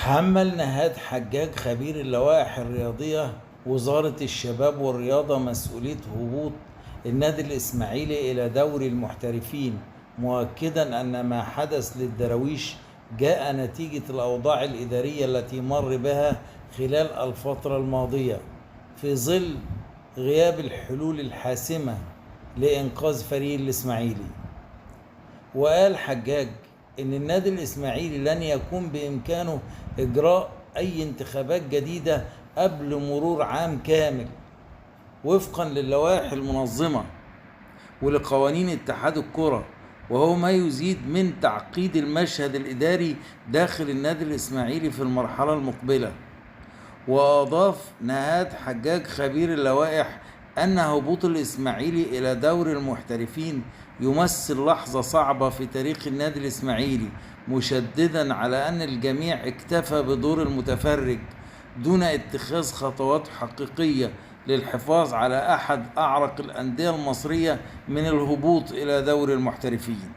تحمل نهاد حجاج خبير اللوائح الرياضية وزارة الشباب والرياضة مسؤولية هبوط النادي الإسماعيلي إلى دوري المحترفين، مؤكدا أن ما حدث للدراويش جاء نتيجة الأوضاع الإدارية التي مر بها خلال الفترة الماضية في ظل غياب الحلول الحاسمة لإنقاذ فريق الإسماعيلي. وقال حجاج إن النادي الإسماعيلي لن يكون بإمكانه إجراء أي انتخابات جديدة قبل مرور عام كامل وفقا للوائح المنظمة ولقوانين اتحاد الكرة، وهو ما يزيد من تعقيد المشهد الإداري داخل النادي الإسماعيلي في المرحلة المقبلة. وأضاف نهاد حجاج خبير اللوائح أن هبوط الإسماعيلي إلى دور المحترفين يمثل لحظة صعبة في تاريخ النادي الإسماعيلي، مشددا على أن الجميع اكتفى بدور المتفرج دون اتخاذ خطوات حقيقية للحفاظ على أحد أعرق الأندية المصرية من الهبوط إلى دور المحترفين.